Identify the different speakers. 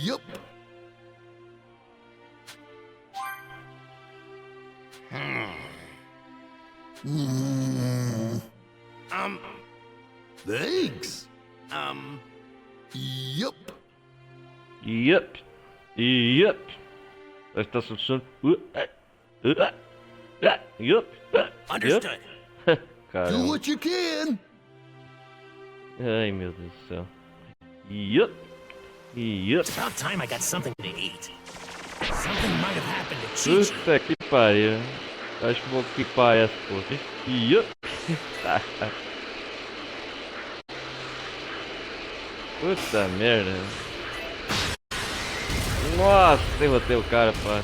Speaker 1: Yup. Thanks. Yup.
Speaker 2: Yup. Yup. Esta solução. Yup.
Speaker 3: Understood.
Speaker 1: Do
Speaker 2: Caramba.
Speaker 1: what you can.
Speaker 2: Ai, meu Deus do céu. Yup. Yup.
Speaker 3: About time I got something to eat. Something might have happened to Chi-Chi.
Speaker 2: Puta que pariu. Acho que vou clipar essa, pô. Yup. Puta merda. Nossa, derrotei o cara, pá.